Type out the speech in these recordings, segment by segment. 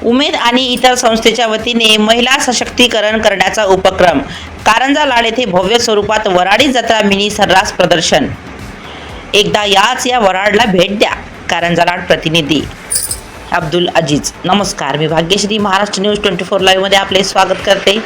उमेद आणि इतर संस्थेच्या वतीने महिला सशक्तीकरण करण्याचा उपक्रम. कारंजा लाड येथे भव्य स्वरूपात वऱ्हाडी जत्रा मिनी सर्रास प्रदर्शन. एकदा याच या वऱ्हाडला भेट द्या. कारंजा लाड प्रतिनिधी अब्दुल अजीज. नमस्कार, मी भाग्यश्री महाराष्ट्र न्यूज 24 लाईव्ह मध्ये आपले स्वागत करते.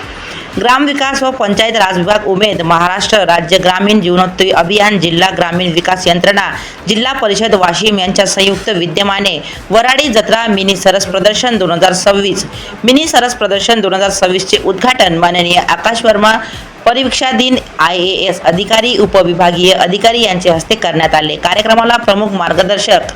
ग्रामविकास व पंचायत राज विभाग, उमेद, महाराष्ट्र राज्य ग्रामीण जीवनोन्नती अभियान, जिल्हा ग्रामीण विकास यंत्रणा, जिल्हा परिषद वाशिम यांच्या संयुक्त विद्यमाने वऱ्हाडी जत्रा मिनी सरस प्रदर्शन 2026 मिनी सरस प्रदर्शन 2026 चे उद्घाटन माननीय आकाश वर्मा परिवीक्षाधीन IAS अधिकारी, उपविभागीय अधिकारी यांच्या हस्ते करण्यात आले. कार्यक्रमाला प्रमुख मार्गदर्शक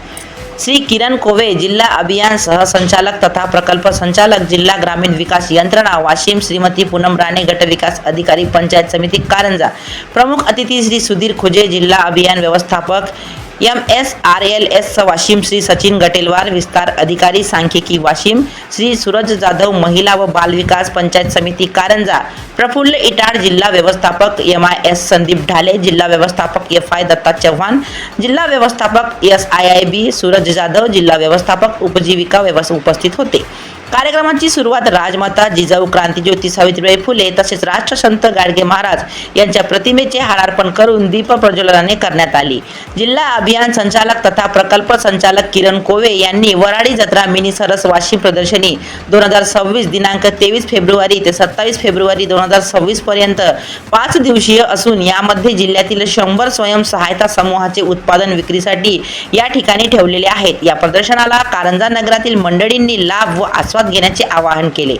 श्री किरण कोवे, जिल्हा अभियान सहसंचालक तथा प्रकल्प संचालक, जिल्हा ग्रामीण विकास यंत्रणा वाशिम, श्रीमती पूनम राणे, गट विकास अधिकारी, पंचायत समिती कारंजा. प्रमुख अतिथी श्री सुधीर खुजे, जिल्हा अभियान व्यवस्थापक MSRLS वाशिम, श्री सचिन गटेलवार, विस्तार अधिकारी सांख्यिकी वाशिम, श्री सूरज जाधव, महिला व बाल विकास, पंचायत समिती कारंजा. प्रफुल्ल इटाड, जिल्हा व्यवस्थापक MIS, संदीप ढाले, जिल्हा व्यवस्थापक FI, दत्ता चव्हाण, जिल्हा व्यवस्थापक SIIB, सूरज जाधव, जिल्हा व्यवस्थापक उपजीविका उपस्थित होते. कार्यक्रमाची सुरुवात राजमाता जिजाऊ, क्रांतीज्योती सावित्रीबाई फुले तसेच राष्ट्रसंत गाडगे महाराज यांच्या प्रतिमेचे हारार्पण करून दीप प्रज्वलनाने करण्यात आली. जिल्हा अभियान संचालक तथा प्रकल्प संचालक किरण कोवे यांनी वऱ्हाडी जत्रा मिनी सरस वाशिम प्रदर्शनी 2026 दिनांक 23 फेब्रुवारी ते 27 फेब्रुवारी 2026 पर्यंत 5 दिवसीय असून यामध्ये जिल्ह्यातील 100 स्वयंसहायता समूहाचे उत्पादन विक्रीसाठी या ठिकाणी ठेवलेले आहेत. या प्रदर्शनाला कारंजा नगरातील मंडळींनी लाभ व आस्वाद घेण्याचे आवाहन केले.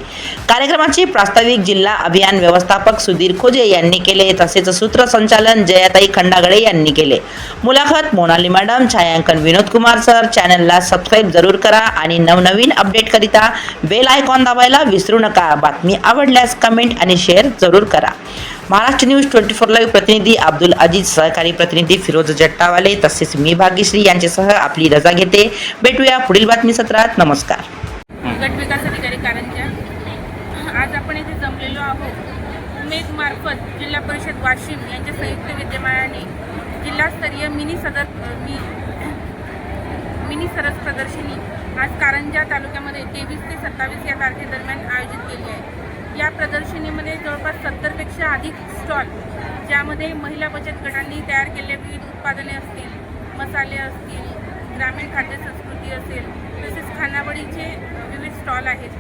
कार्यक्रमाचे प्रास्ताविक जिल्हा अभियान व्यवस्थापक सुधीर खोजे यांनी केले, तसेच सूत्रसंचालन जयाताई खंडागळे यांनी केले. मुलाखत मोनाली मॅडम. छायांकन विनोद कुमार सर. चॅनलला सबस्क्राईब जरूर करा आणि नवनवीन अपडेट करिता बेल आयकॉन दाबायला विसरू नका. बातमी आवडल्यास कमेंट आणि शेअर जरूर करा. महाराष्ट्र न्यूज 24 लाईव्ह प्रतिनिधी अब्दुल अजीज, सहकारी प्रतिनिधी फिरोज जट्टावाले तसेच मी भाग्यश्री यांच्यासह आपली रजा घेते. भेटूया पुढील बातमी सत्रात. नमस्कार. गट विकास अधिकारी कारंजा. आज आपण येथे जमलेलो आहोत उमेद मार्फत जिल्हा परिषद वाशिम यांच्या संयुक्त विद्यमानाने जिल्हास्तरीय मिनी सरस प्रदर्शनी आज कारंजा तालुक्यामध्ये 23 ते 27 या तारखेदरम्यान आयोजित केली आहे. या प्रदर्शनीमध्ये जवळपास 70पेक्षा अधिक स्टॉल, ज्यामध्ये महिला बचत गटांनी तयार केलेले विविध उत्पादने असतील, मसाले असतील, ग्रामीण खाद्य संस्कृती असेल, तसेच खानावळीचे विविध स्टॉल आहेत.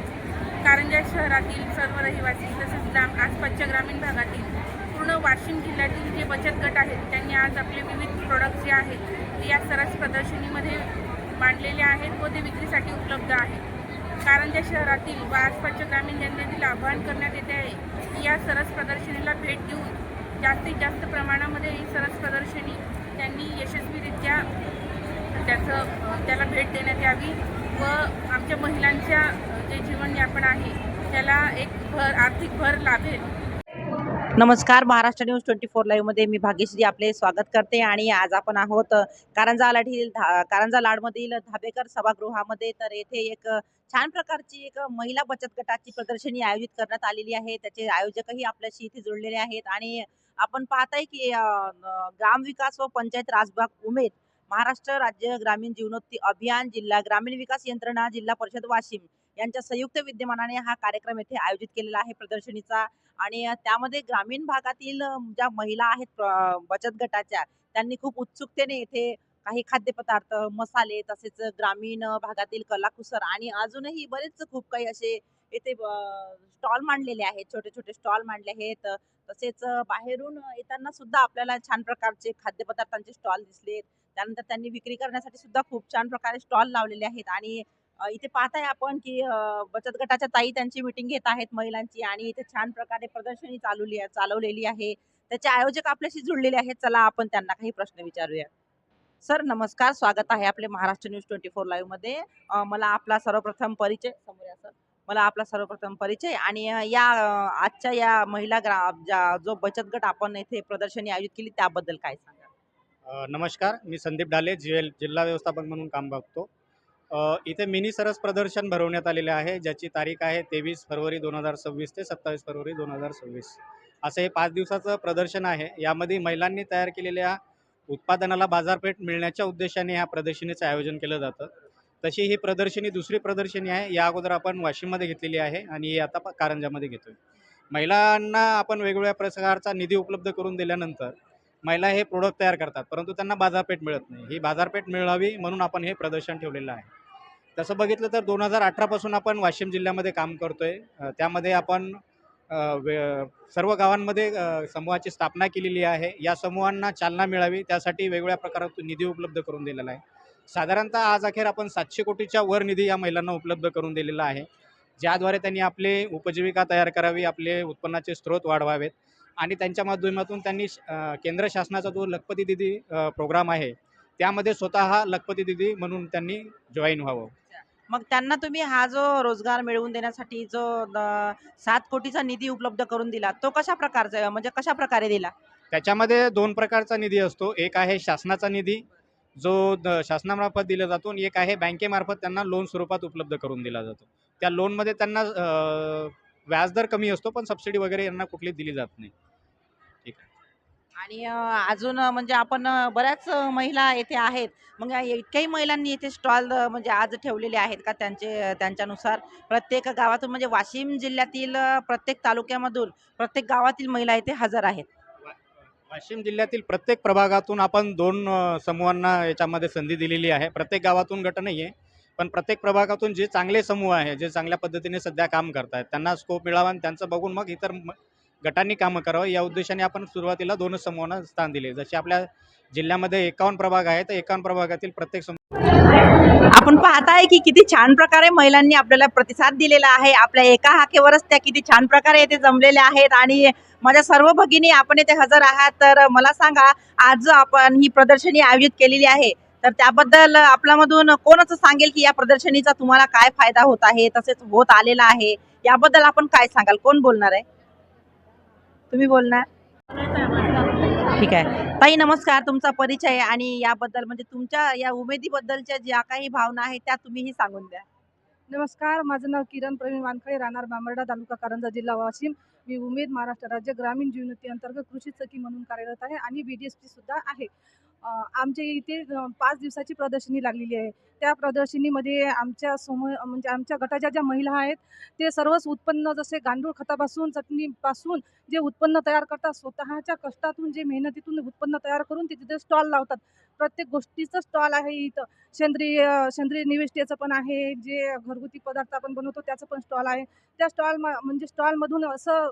कारंजा शहरातील सर्व रहिवासी तसेच आसपासच्या ग्रामीण भागातील पूर्ण वाशिम जिल्ह्यातील जे बचत गट आहेत त्यांनी आज आपले विविध प्रोडक्ट्स जे आहेत ते या सरस प्रदर्शनीमध्ये मांडलेले आहेत व ते विक्रीसाठी उपलब्ध आहेत. कारंजा शहरातील व आसपासच्या ग्रामीण जनतेतील आवाहन करण्यात येते आहे की या सरस प्रदर्शनीला भेट देऊन जास्तीत जास्त प्रमाणामध्ये ही सरस प्रदर्शनी त्यांनी यशस्वीरित्या त्याला भेट देण्यात यावी व आमच्या महिलांच्या जे जीवनयापन आहे त्याला एक आर्थिक भर लाभेल. नमस्कार, महाराष्ट्र न्यूज 24 लाईव्ह मध्ये मी भाग्यश्री आपले स्वागत करते. आणि आज आपण आहोत कारंजा लाडमधील धाबेकर सभागृहामध्ये. तर येथे एक छान प्रकारची एक महिला बचत गटाची प्रदर्शनी आयोजित करण्यात आलेली आहे. त्याचे आयोजकही आपल्याशी इथे जोडलेले आहेत. आणि आपण पाहताय की ग्रामविकास व पंचायत राज विभाग, उमेद, महाराष्ट्र राज्य ग्रामीण जीवनोन्नती अभियान, जिल्हा ग्रामीण विकास यंत्रणा, जिल्हा परिषद वाशिम यांच्या संयुक्त विद्यमानाने हा कार्यक्रम येथे आयोजित केलेला आहे प्रदर्शनीचा. आणि त्यामध्ये ग्रामीण भागातील ज्या महिला आहेत बचत गटाच्या, त्यांनी खूप उत्सुकतेने येथे काही खाद्यपदार्थ, मसाले तसेच ग्रामीण भागातील कलाकुसर आणि अजूनही बरेच खूप काही असे येथे स्टॉल मांडलेले आहेत. छोटे छोटे स्टॉल मांडले आहेत. तसेच बाहेरून येताना सुद्धा आपल्याला छान प्रकारचे खाद्यपदार्थांचे स्टॉल दिसले. त्यानंतर त्यांनी विक्री करण्यासाठी सुद्धा खूप छान प्रकारे स्टॉल लावलेले आहेत. आणि इथे पाहताय आपण की बचत गटाच्या ताई त्यांची मीटिंग घेत आहेत महिलांची. आणि इथे छान प्रकारे प्रदर्शनी चालवलेली आहे. त्याचे आयोजक आपल्याशी जुळलेले आहेत. चला आपण त्यांना काही प्रश्न विचारूया. सर नमस्कार, स्वागत आहे आपले महाराष्ट्र न्यूज 24 लाईव्ह मध्ये. मला आपला सर्वप्रथम परिचय आणि या आजच्या या महिला जो बचत गट आपण येथे प्रदर्शनी आयोजित केली त्याबद्दल काय सांगा. नमस्कार, मी संदीप ढाले, जिल्हा व्यवस्थापक म्हणून काम बघतो. इथे मिनी सरस प्रदर्शन भरवण्यात आलेले आहे, ज्याची तारीख आहे 23 फरवरी 2026 ते 27 फरवरी 2026. असं हे 5 दिवसाचं प्रदर्शन आहे. यामध्ये महिलांनी तयार केलेल्या उत्पादनाला बाजारपेठ मिळण्याच्या उद्देशाने ह्या प्रदर्शनीचं आयोजन केलं जातं. तशी ही प्रदर्शनी दुसरी प्रदर्शनी आहे. या अगोदर आपण वाशिममध्ये घेतलेली आहे आणि आता कारंजामध्ये घेतोय. महिलांना आपण वेगवेगळ्या प्रकारचा निधी उपलब्ध करून दिल्यानंतर महिला हे प्रोडक्ट तयार करतात, परंतु त्यांना बाजारपेठ मिळत नाही. ही बाजारपेठ मिळावी म्हणून आपण हे प्रदर्शन ठेवलेलं आहे. तसं बघितलं तर 2018 पासून आपण वाशिम जिल्ह्यामध्ये काम करतोय. त्यामध्ये आपण सर्व गावांमध्ये समूहाची स्थापना केलेली आहे. या समूहांना चालना मिळावी त्यासाठी वेगवेगळ्या प्रकारातून निधी उपलब्ध करून दिलेला आहे. साधारणतः आज अखेर आपण 700 कोटीच्या वर निधी या महिलांना उपलब्ध करून दिलेला आहे, ज्याद्वारे त्यांनी आपली उपजीविका तयार करावी, आपले उत्पन्नाचे स्रोत वाढवावेत आणि त्यांच्या माध्यमातून त्यांनी केंद्र शासनाचा जो लखपती दीदी प्रोग्राम आहे, त्यामध्ये स्वतः लखपती दीदी म्हणून त्यांनी जॉईन व्हावं. मग त्यांना तुम्ही हा जो रोजगार मिळवून देण्यासाठी जो 7 कोटीचा निधी उपलब्ध करून दिला, तो कशा प्रकारचा म्हणजे कशा प्रकारे दिला? त्याच्यामध्ये 2 प्रकारचा निधी असतो. एक आहे शासनाचा निधी, जो शासनामार्फत दिला जातो आणि एक आहे बँकेमार्फत त्यांना लोन स्वरूपात उपलब्ध करून दिला जातो. त्या लोनमध्ये त्यांना व्याजदर कमी असतो, पण सबसिडी वगैरे यांना कुठली दिली जात नाही. ठीक आहे. आणि अजून म्हणजे आपण बऱ्याच महिला येथे आहेत. मग इतक्याही महिलांनी इथे स्टॉल म्हणजे आज ठेवलेले आहेत का त्यांच्यानुसार प्रत्येक गावातून म्हणजे वाशिम जिल्ह्यातील प्रत्येक तालुक्यामधून प्रत्येक गावातील महिला इथे हजर आहेत? वाशिम जिल्ह्यातील प्रत्येक प्रभागातून आपण 2 समूहांना याच्यामध्ये संधी दिलेली आहे. प्रत्येक गावातून गट नाही आहे, पण प्रत्येक प्रभागातून जे चांगले समूह आहे, जे चांगल्या पद्धतीने सध्या काम करतायत, त्यांना स्कोप मिळावा आणि त्यांचं बघून मग इतर गटांनी कामं करावं, या उद्देशाने आपण सुरुवातीला 2च समूहांना स्थान दिले. जसे आपल्या जिल्ह्यामध्ये 51 प्रभाग आहे, तर 51 प्रभागातील प्रत्येक आपण पाहताय की किती छान प्रकारे महिलांनी आपल्याला प्रतिसाद दिलेला आहे. आपल्या एका हाकेवरच त्या किती छान प्रकारे येथे जमलेल्या आहेत आणि माझ्या सर्व भगिनी आपण येथे हजर आहात. तर मला सांगा, आज जो आपण ही प्रदर्शनी आयोजित केलेली आहे, तर त्याबद्दल आपल्यामधून कोण असं सांगेल की या प्रदर्शनीचा तुम्हाला काय फायदा होत आहे, तसेच होत आलेला आहे, याबद्दल आपण काय सांगाल? कोण बोलणार आहे? तुम्ही बोलणार? ठीक आहे. ताई नमस्कार, तुमचा परिचय आणि याबद्दल म्हणजे तुमच्या या उमेदीबद्दलच्या ज्या काही भावना आहेत त्या तुम्हीही सांगून द्या. नमस्कार, माझं नाव किरण प्रवीण वानखळे, राहणार बांबर्डा, तालुका कारंजा, जिल्हा वाशिम. मी उमेद महाराष्ट्र राज्य ग्रामीण जीवनोन्नती अंतर्गत कृषी सखी म्हणून कार्यरत आहे आणि BDSP सुद्धा आहे. आमच्या इथे 5 दिवसाची प्रदर्शनी लागलेली आहे. त्या प्रदर्शनीमध्ये आमच्या समूह म्हणजे आमच्या गटाच्या ज्या महिला आहेत, ते सर्वच उत्पन्न जसे गांडूळ खतापासून, चटणीपासून जे उत्पन्न तयार करतात, स्वतःच्या कष्टातून जे मेहनतीतून उत्पन्न तयार करून ते तिथे स्टॉल लावतात. प्रत्येक गोष्टीचं स्टॉल आहे इथं. सेंद्रिय निविष्ठेचं पण आहे, जे घरगुती पदार्थ आपण बनवतो त्याचं पण स्टॉल आहे. त्या म्हणजे स्टॉलमधून असं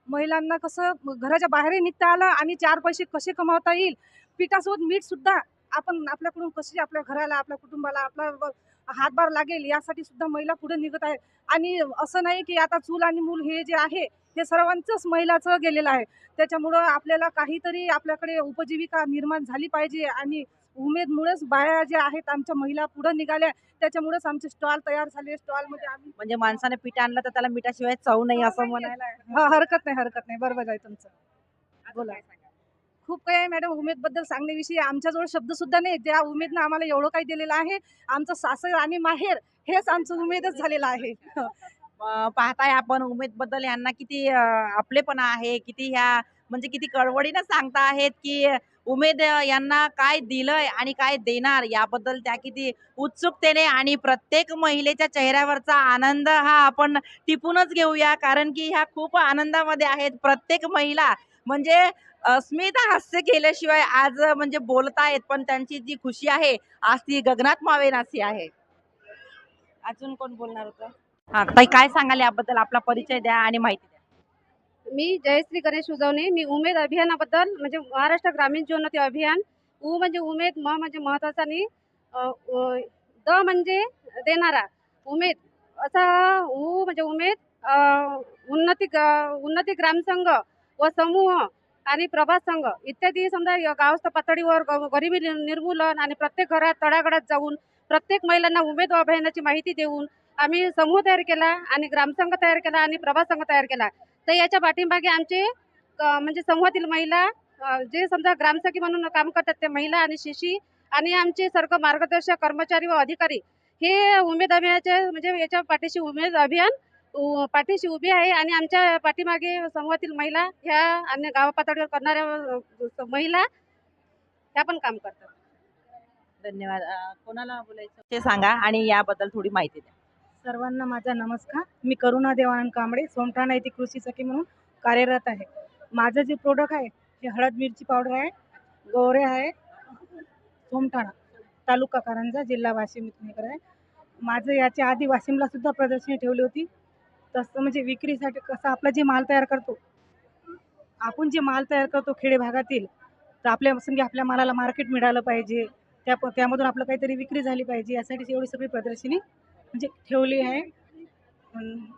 महिलांना कसं घराच्या बाहेरही निघता आलं आणि 4 पैसे कसे कमावता येईल, पिठासोबत मीठसुद्धा आपण आपल्याकडून कशी आपल्या घराला, आपल्या कुटुंबाला आपला हातभार लागेल यासाठी सुद्धा महिला पुढे निघत आहेत. आणि असं नाही की आता चूल आणि मूल हे जे आहे हे सर्वांचंच महिलाचं गेलेलं आहे. त्याच्यामुळं आपल्याला काहीतरी आपल्याकडे उपजीविका निर्माण झाली पाहिजे आणि उमेदमुळेच बाया ज्या आहेत आमच्या महिला पुढे निघाल्या, त्याच्यामुळेच आमचे स्टॉल तयार झाले. स्टॉलमध्ये आम्ही म्हणजे माणसाने पीठ आणलं तर त्याला मिठाशिवाय चव नाही असं म्हणायला हरकत नाही, बरोबर आहे तुमचं. बोला. खूप काही आहे मॅडम उमेदबद्दल सांगण्याविषयी. आमच्याजवळ शब्द सुद्धा नाही. त्या उमेदनं आम्हाला एवढं काही दिलेलं आहे. आमचं सासर आणि माहेर हेच आमचं उमेदच झालेलं आहे. पाहताय आपण उमेदबद्दल यांना किती आपलेपणा आहे, किती ह्या म्हणजे किती कळवळीनं सांगता आहेत की उमेद यांना काय दिलंय आणि काय देणार याबद्दल त्या किती उत्सुकतेने आणि प्रत्येक महिलेच्या चेहऱ्यावरचा आनंद हा आपण टिपूनच घेऊया, कारण की ह्या खूप आनंदामध्ये आहेत. प्रत्येक महिला म्हणजे स्मित हास्य केल्याशिवाय आज म्हणजे बोलतायत, पण त्यांची जी खुशी आहे आज ती गगनात मावेनासी आहे. अजून कोण बोलणार होतं? हा ताई, काय सांगाल याबद्दल? आपला परिचय द्या आणि माहिती द्या. मी जयश्री गणेश उजवणे. मी उमेद अभियानाबद्दल म्हणजे महाराष्ट्र ग्रामीण जीवनोन्नती अभियान, उ म्हणजे उमेद, म म्हणजे महत्त्वाचा आणि द म्हणजे देणारा उमेद, असा उ म्हणजे उमेद, उन्नती ग्रामसंघ व समूह आणि प्रभात संघ इत्यादी समजा गावस्थ पातळीवर गरिबी निर्मूलन आणि प्रत्येक घरात तळागाळात जाऊन प्रत्येक महिलांना उमेद अभियानाची माहिती देऊन आम्ही समूह तयार केला आणि ग्रामसंघ तयार केला आणि प्रभात संघ तयार केला. तर याच्या पाठीमागे आमचे म्हणजे समूहातील महिला जे समजा ग्रामसखी म्हणून काम करतात त्या महिला आणि शिशी आणि आमचे सर्व मार्गदर्शक कर्मचारी व अधिकारी हे उमेद अभियानाचे म्हणजे याच्या पाठीशी उमेद अभियान पाठीशी उभी आहे आणि आमच्या पाठीमागे समूहातील महिला ह्या आणि गाव पातळीवर करणाऱ्या महिला ह्या पण काम करतात. धन्यवाद. कोणाला बोलायचं ते सांगा आणि याबद्दल थोडी माहिती द्या. सर्वांना माझा नमस्कार. मी करुणा देवानंद कांबळे, सोमठाणा येथे कृषी सखी म्हणून कार्यरत आहे. माझं जे प्रोडक्ट आहे हे हळद मिरची पावडर आहे, गोवरे आहे, सोमठाणा तालुका कारंजा जिल्हा वाशिम इथून हे आहे. माझं याच्या आधी वाशिमला सुद्धा प्रदर्शनी ठेवली होती. तसं म्हणजे विक्रीसाठी कसं आपला जे माल तयार करतो, आपण जे माल तयार करतो खेडे भागातील, तर आपल्या समजा आपल्या मालाला मार्केट मिळालं पाहिजे, त्यामधून आपलं काहीतरी विक्री झाली पाहिजे, यासाठी एवढी सगळी प्रदर्शनी म्हणजे ठेवली आहे.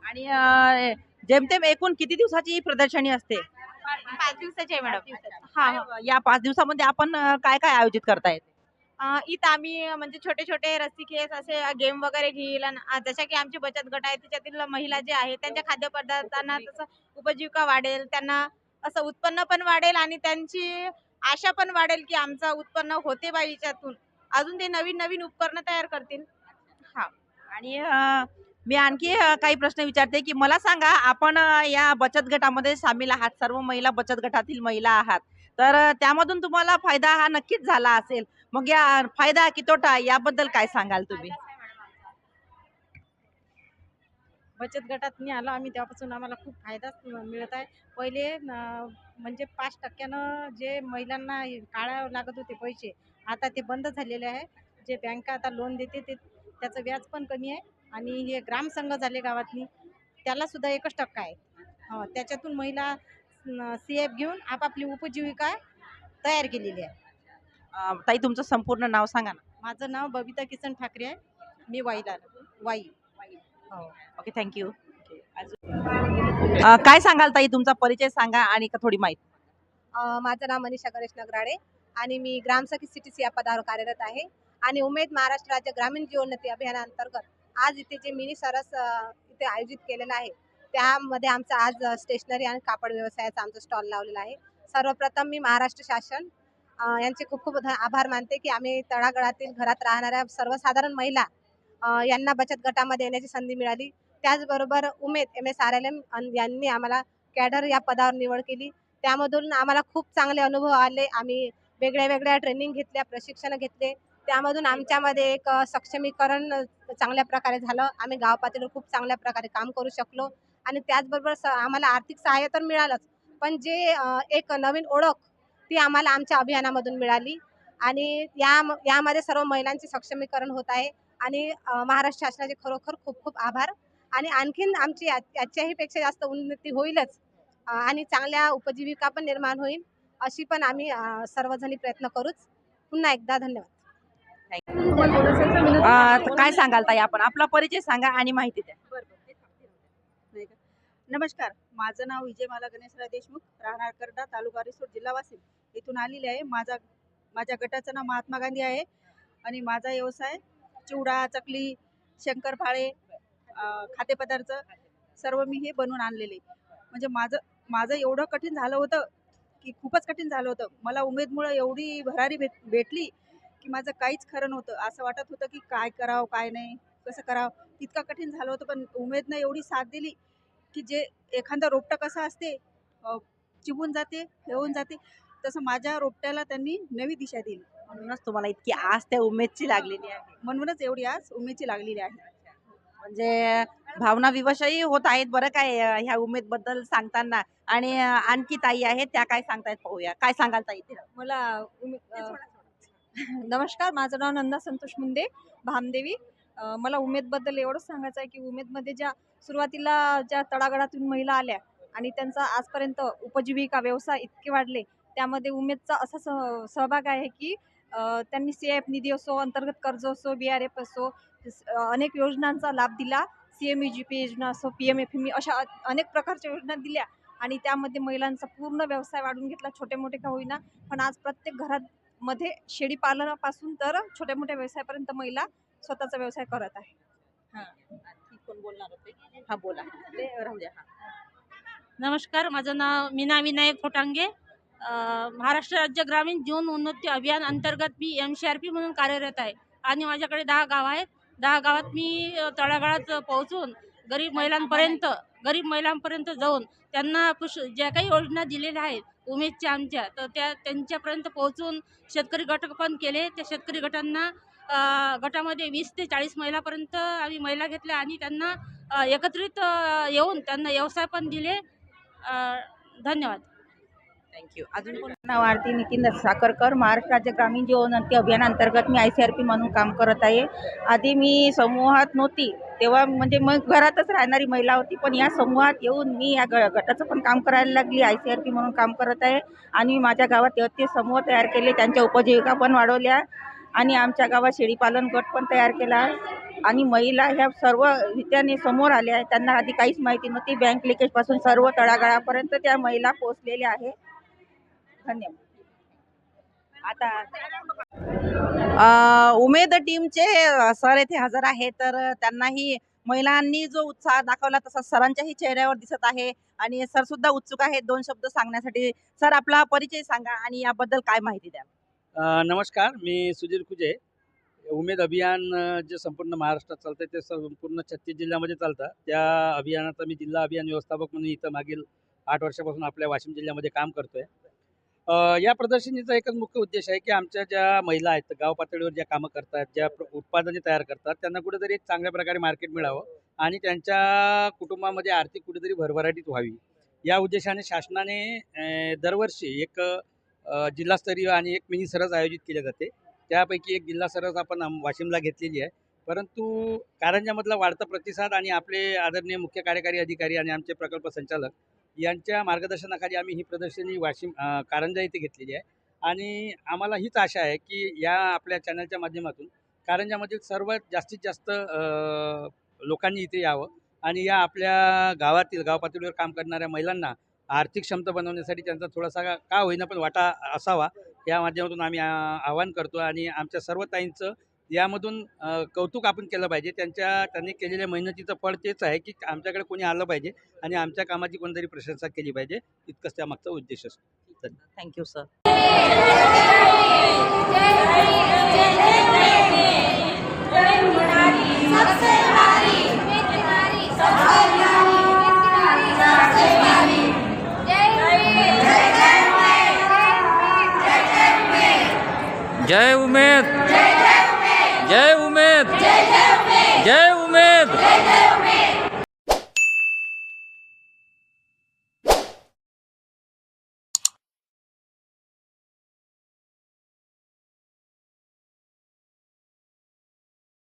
आणि जेमतेम एकूण किती दिवसाची ही प्रदर्शनी असते? 5 दिवसाची आहे मॅडम. या 5 दिवसामध्ये आपण काय काय आयोजित करतायत? इथं आम्ही म्हणजे छोटे छोटे रस्सीखेच असे गेम वगैरे घेईल आणि जशा की आमचे बचत गट आहे त्याच्यातील महिला जे आहे त्यांच्या खाद्यपदार्थांना तसं उपजीविका वाढेल, त्यांना असं उत्पन्न पण वाढेल आणि त्यांची आशा पण वाढेल की आमचं उत्पन्न होते बा याच्यातून. अजून ते नवीन नवीन उपकरणं तयार करतील. आणि मी आणखी काही प्रश्न विचारते की मला सांगा, आपण या बचत गटामध्ये सामील आहात, सर्व महिला बचत गटातील महिला आहात, तर त्यामधून तुम्हाला फायदा हा नक्कीच झाला असेल. मग या फायदा की तोटा याबद्दल काय सांगाल तुम्ही? बचत गटात मी आलो आम्ही तेव्हापासून आम्हाला खूप फायदाच मिळत आहे. पहिले म्हणजे 5% जे महिलांना काढावं लागत होते पैसे, आता ते बंद झालेले आहे. जे बँका आता लोन देते ते त्याचं व्याज पण कमी आहे आणि हे ग्रामसंघ झाले गावातनी त्याला सुद्धा 1% आहे. त्याच्यातून महिला CF घेऊन आपापली उपजीविका तयार केलेली आहे. ताई, तुमचं संपूर्ण नाव सांगा ना. माझं नाव बबिता किसन ठाकरे आहे. मी वाई. Okay, thank you. काय सांगाल ताई, तुमचा परिचय सांगा आणि थोडी माहिती. माझं नाव मनीषा गणेश नगराळे आणि मी ग्रामसखी CTC या पदावर कार्यरत आहे. आणि उमेद महाराष्ट्र राज्य ग्रामीण जीवोन्नती अभियानाअंतर्गत आज इथे जे मिनी सरस इथे आयोजित केलेलं आहे, त्यामध्ये आमचा आज स्टेशनरी आणि कापड व्यवसायाचा आमचा स्टॉल लावलेला आहे. सर्वप्रथम मी महाराष्ट्र शासन यांचे खूप खूप आभार मानते की आम्ही तळागाळातील घरात राहणाऱ्या सर्वसाधारण महिला यांना बचत गटामध्ये येण्याची संधी मिळाली. त्याचबरोबर उमेद MSRLM यांनी आम्हाला कॅडर या पदावर निवड केली. त्यामधून आम्हाला खूप चांगले अनुभव आले. आम्ही वेगळ्या प्रट्रेनिंग घेतल्या, प्रशिक्षण घेतले. त्यामधून आमच्यामध्ये एक सक्षमीकरण चांगल्या प्रकारे झालं. आम्ही गाव पातळीवर खूप चांगल्या प्रकारे काम करू शकलो आणि त्याचबरोबर आम्हाला आर्थिक सहाय्य तर मिळालंच, पण जे एक नवीन ओळख ती आम्हाला आमच्या अभियानामधून मिळाली. आणि यामध्ये सर्व महिलांचे सक्षमीकरण होत आहे आणि महाराष्ट्र शासनाचे खरोखर खूप खूप आभार. आणि आणखीन आमची याच्याही पेक्षा जास्त उन्नती होईलच आणि चांगल्या उपजीविका पण निर्माण होईल, अशी पण आम्ही सर्वजणी प्रयत्न करूच. पुन्हा एकदा धन्यवाद. काय सांगाल ताई, आपण आपला परिचय सांगा आणि माहिती द्या. नमस्कार, माझं नाव विजयमाला गणेशराव देशमुख, राहणार करडा, तालुका रिसोड, जिल्हा वाशिम इथून आलेले आहे. माझ्या गटाचं नाव महात्मा गांधी आहे आणि माझा व्यवसाय चिवडा, चकली, शंकरपाळे, खाद्यपदार्थ सर्व मी हे बनवून आणलेले. म्हणजे माझं एवढं कठीण झालं होतं की खूपच कठीण झालं होतं. मला उमेदमुळे एवढी भरारी भेटली की माझं काहीच खरं नव्हतं. असं वाटत होतं की काय करावं काय नाही, कसं करावं, इतकं कठीण झालं होतं. पण उमेदनं एवढी साथ दिली की जे एखादं रोपटं कसं असते चिबून जाते, हेऊन जाते, तसं माझ्या रोपट्याला त्यांनी नवी दिशा दिली. म्हणूनच तुम्हाला इतकी आस त्या उमेदची लागलेली आहे. म्हणूनच एवढी आज उमेदची लागलेली आहे. म्हणजे भावना विवशही होत आहेत बरं काय ह्या उमेद बद्दल सांगताना. आणि आणखी ताई आहेत, त्या काय सांगतायत पाहूया. काय सांगाल ताई? मला नमस्कार, माझं नाव नंदा संतोष मुंडे, भामदेवी. मला उमेदबद्दल एवढंच सांगायचं आहे की उमेदमध्ये सुरुवातीला ज्या तळागाळातून महिला आल्या आणि त्यांचा आजपर्यंत उपजीविका व्यवसाय इतके वाढले, त्यामध्ये उमेदचा असा सहभाग आहे की त्यांनी CIF निधी असो, अंतर्गत कर्ज असो, BRF असो, अनेक योजनांचा लाभ दिला. CMUGP योजना असो, PMFME अशा अनेक प्रकारच्या योजना दिल्या आणि त्यामध्ये महिलांचा पूर्ण व्यवसाय वाढून घेतला. छोटे मोठे का होईना, पण आज प्रत्येक घरामध्ये शेळी पालनापासून तर छोट्या मोठ्या व्यवसायापर्यंत महिला स्वतःचा व्यवसाय करत आहे. कोण बोलणार होते? हा, बोला. ते राहू द्या. नमस्कार, माझं नाव मीना विनायक फोटांगे. महाराष्ट्र राज्य ग्रामीण जीवन उन्नती अभियान अंतर्गत मी MCRP म्हणून कार्यरत आहे आणि माझ्याकडे 10 गाव आहेत. 10 गावात मी तळागाळात पोहोचून गरीब महिलांपर्यंत गरीब महिलांपर्यंत जाऊन त्यांना ज्या काही योजना दिलेल्या आहेत उमेदच्या आमच्या, तर त्यांच्यापर्यंत पोहोचून शेतकरी गट पण केले. त्या शेतकरी गटांना गटामध्ये 20 ते 40 महिलापर्यंत आम्ही महिला घेतल्या आणि त्यांना एकत्रित येऊन त्यांना व्यवसाय पण दिले. धन्यवाद. थँक्यू. अजून कोण? नाव आरती नितीन साखरकर. महाराष्ट्र राज्य ग्रामीण जीवनोन्नती अभियानांतर्गत मी ICRP म्हणून काम करत आहे. आधी मी समूहात नव्हती, तेव्हा म्हणजे मग घरातच राहणारी महिला होती, पण या समूहात येऊन मी या गटाचं पण काम करायला लागली. ICRP म्हणून काम करत आहे आणि माझ्या गावात 33 समूह तयार केले, त्यांच्या उपजीविका पण वाढवल्या आणि आमच्या गावात शेळीपालन गट पण तयार केला आणि महिला ह्या सर्व रीत्याने समोर आल्या आहेत. त्यांना आधी काहीच माहिती नव्हती. बँक लिकेजपासून सर्व तळागाळापर्यंत त्या महिला पोहोचलेल्या आहेत. धन्यवाद. आता उमेद टीमचे सर येथे हजर आहे, तर त्यांनाही महिलांनी जो उत्साह दाखवला तसा सरांच्याही चेहऱ्यावर दिसत आहे आणि सर सुद्धा उत्सुक आहेत 2 शब्द सांगण्यासाठी. सर, आपला परिचय सांगा आणि याबद्दल काय माहिती द्या. नमस्कार, मी सुधीर कुजे. उमेद अभियान जे संपूर्ण महाराष्ट्रात चालतं ते संपूर्ण 36 जिल्ह्यामध्ये चालतं. त्या अभियानाचा मी जिल्हा अभियान व्यवस्थापक म्हणून इथं मागील 8 वर्षापासून आपल्या वाशिम जिल्ह्यामध्ये काम करतोय. या प्रदर्शनीचा एकच मुख्य उद्देश आहे की आमच्या ज्या महिला आहेत गाव पातळीवर ज्या कामं करतात, ज्या उत्पादने तयार करतात, त्यांना कुठेतरी एक चांगल्या प्रकारे मार्केट मिळावं आणि त्यांच्या कुटुंबामध्ये आर्थिक कुठेतरी भरभराटीत व्हावी. या उद्देशाने शासनाने दरवर्षी एक जिल्हास्तरीय आणि एक मिनी सरस आयोजित केले जाते. त्यापैकी एक जिल्हा सरस आपण वाशिमला घेतलेली आहे. परंतु कारंजामधला वाढता प्रतिसाद आणि आपले आदरणीय मुख्य कार्यकारी अधिकारी आणि आमचे प्रकल्प संचालक यांच्या मार्गदर्शनाखाली आम्ही ही प्रदर्शनी वाशिम कारंजा येथे घेतलेली आहे आणि आम्हाला हीच आशा आहे की या आपल्या चॅनलच्या माध्यमातून कारंजामधील सर्वात जास्तीत जास्त लोकांनी इथे यावं आणि या आपल्या गावातील गाव पातळीवर काम करणाऱ्या महिलांना आर्थिक क्षमता बनवण्यासाठी त्यांचा थोडासा का होईना पण वाटा असावा, या माध्यमातून आम्ही आवाहन करतो आणि आमच्या सर्व ताईंचं यामधून कौतुक आपण केलं पाहिजे. त्यांनी केलेल्या मेहनतीचं फळ तेच आहे की आमच्याकडे कोणी आलं पाहिजे आणि आमच्या कामाची कोणतरी प्रशंसा केली पाहिजे. इतकंच त्यामागचा उद्देश असतो. Thank you sir. सबसे भारी